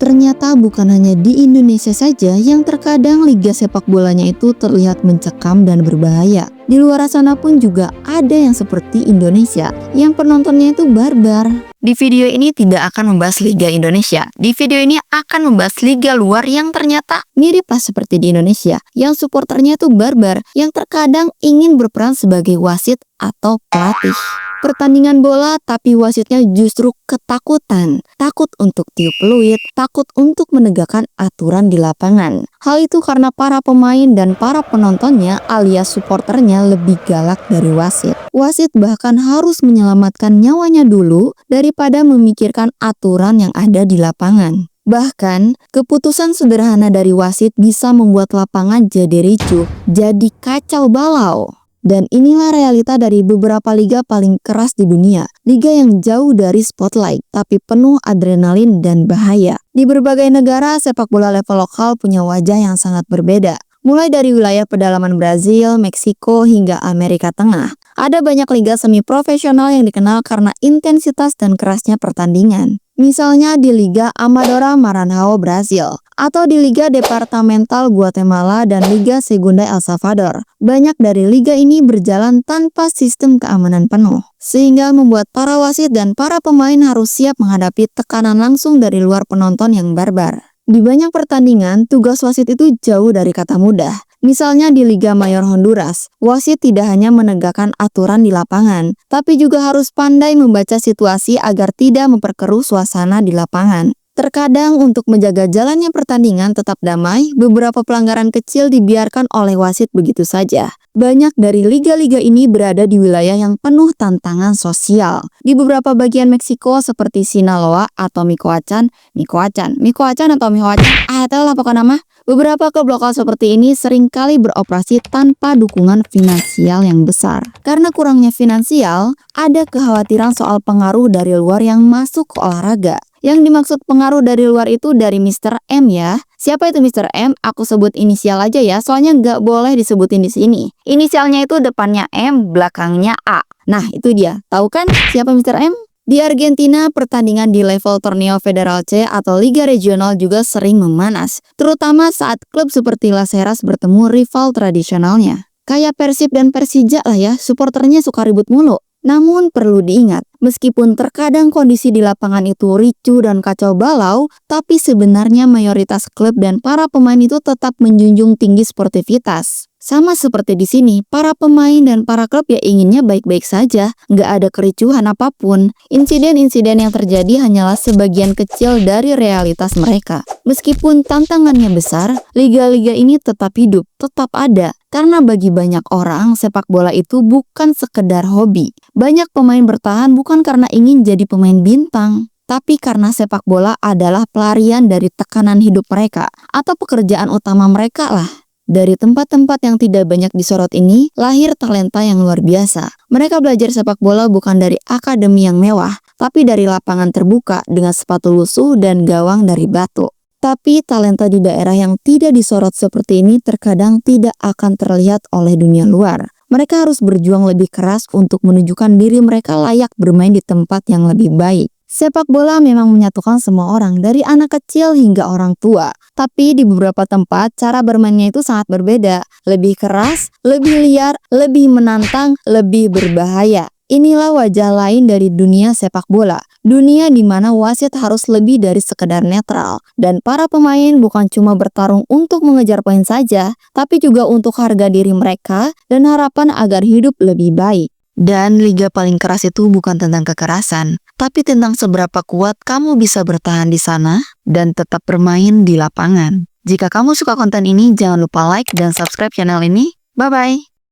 Ternyata bukan hanya di Indonesia saja yang terkadang liga sepak bolanya itu terlihat mencekam dan berbahaya. Di luar sana pun juga ada yang seperti Indonesia yang penontonnya itu barbar. Di video ini tidak akan membahas Liga Indonesia. Di video ini akan membahas liga luar yang ternyata mirip pas seperti di Indonesia, yang supporternya itu barbar, yang terkadang ingin berperan sebagai wasit atau pelatih. Pertandingan bola tapi wasitnya justru ketakutan, takut untuk tiup peluit, takut untuk menegakkan aturan di lapangan. Hal itu karena para pemain dan para penontonnya alias supporternya lebih galak dari wasit. Wasit bahkan harus menyelamatkan nyawanya dulu daripada memikirkan aturan yang ada di lapangan. Bahkan, keputusan sederhana dari wasit bisa membuat lapangan jadi ricuh, jadi kacau balau. Dan inilah realita dari beberapa liga paling keras di dunia. Liga yang jauh dari spotlight, tapi penuh adrenalin dan bahaya. Di berbagai negara, sepak bola level lokal punya wajah yang sangat berbeda. Mulai dari wilayah pedalaman Brazil, Meksiko, hingga Amerika Tengah. Ada banyak liga semi profesional yang dikenal karena intensitas dan kerasnya pertandingan. Misalnya di Liga Amadora Maranhão Brasil, atau di Liga Departamental Guatemala dan Liga Segunda El Salvador. Banyak dari liga ini berjalan tanpa sistem keamanan penuh, sehingga membuat para wasit dan para pemain harus siap menghadapi tekanan langsung dari luar penonton yang barbar. Di banyak pertandingan, tugas wasit itu jauh dari kata mudah. Misalnya di Liga Mayor Honduras, wasit tidak hanya menegakkan aturan di lapangan, tapi juga harus pandai membaca situasi agar tidak memperkeruh suasana di lapangan. Terkadang untuk menjaga jalannya pertandingan tetap damai, beberapa pelanggaran kecil dibiarkan oleh wasit begitu saja. Banyak dari liga-liga ini berada di wilayah yang penuh tantangan sosial. Di beberapa bagian Meksiko seperti Sinaloa atau Michoacán atau Michoacán, itulah pokoknya nama. Beberapa klub lokal seperti ini seringkali beroperasi tanpa dukungan finansial yang besar. Karena kurangnya finansial, ada kekhawatiran soal pengaruh dari luar yang masuk ke olahraga. Yang dimaksud pengaruh dari luar itu dari Mr. M ya. Siapa itu Mr. M? Aku sebut inisial aja ya, soalnya nggak boleh disebutin di sini. Inisialnya itu depannya M, belakangnya A. Nah, itu dia. Tahu kan siapa Mr. M? Di Argentina, pertandingan di level Torneo Federal C atau Liga Regional juga sering memanas, terutama saat klub seperti Las Heras bertemu rival tradisionalnya. Kayak Persib dan Persija lah ya, supporternya suka ribut mulu. Namun perlu diingat, meskipun terkadang kondisi di lapangan itu ricuh dan kacau balau, tapi sebenarnya mayoritas klub dan para pemain itu tetap menjunjung tinggi sportivitas. Sama seperti di sini, para pemain dan para klub ya inginnya baik-baik saja, nggak ada kericuhan apapun. Insiden-insiden yang terjadi hanyalah sebagian kecil dari realitas mereka. Meskipun tantangannya besar, liga-liga ini tetap hidup, tetap ada. Karena bagi banyak orang, sepak bola itu bukan sekedar hobi. Banyak pemain bertahan bukan karena ingin jadi pemain bintang, tapi karena sepak bola adalah pelarian dari tekanan hidup mereka, atau pekerjaan utama mereka lah. Dari tempat-tempat yang tidak banyak disorot ini, lahir talenta yang luar biasa. Mereka belajar sepak bola bukan dari akademi yang mewah, tapi dari lapangan terbuka dengan sepatu lusuh dan gawang dari batu. Tapi talenta di daerah yang tidak disorot seperti ini terkadang tidak akan terlihat oleh dunia luar. Mereka harus berjuang lebih keras untuk menunjukkan diri mereka layak bermain di tempat yang lebih baik. Sepak bola memang menyatukan semua orang, dari anak kecil hingga orang tua. Tapi di beberapa tempat, cara bermainnya itu sangat berbeda. Lebih keras, lebih liar, lebih menantang, lebih berbahaya. Inilah wajah lain dari dunia sepak bola. Dunia di mana wasit harus lebih dari sekedar netral. Dan para pemain bukan cuma bertarung untuk mengejar poin saja, tapi juga untuk harga diri mereka dan harapan agar hidup lebih baik. Dan liga paling keras itu bukan tentang kekerasan, tapi tentang seberapa kuat kamu bisa bertahan di sana dan tetap bermain di lapangan. Jika kamu suka konten ini, jangan lupa like dan subscribe channel ini. Bye-bye!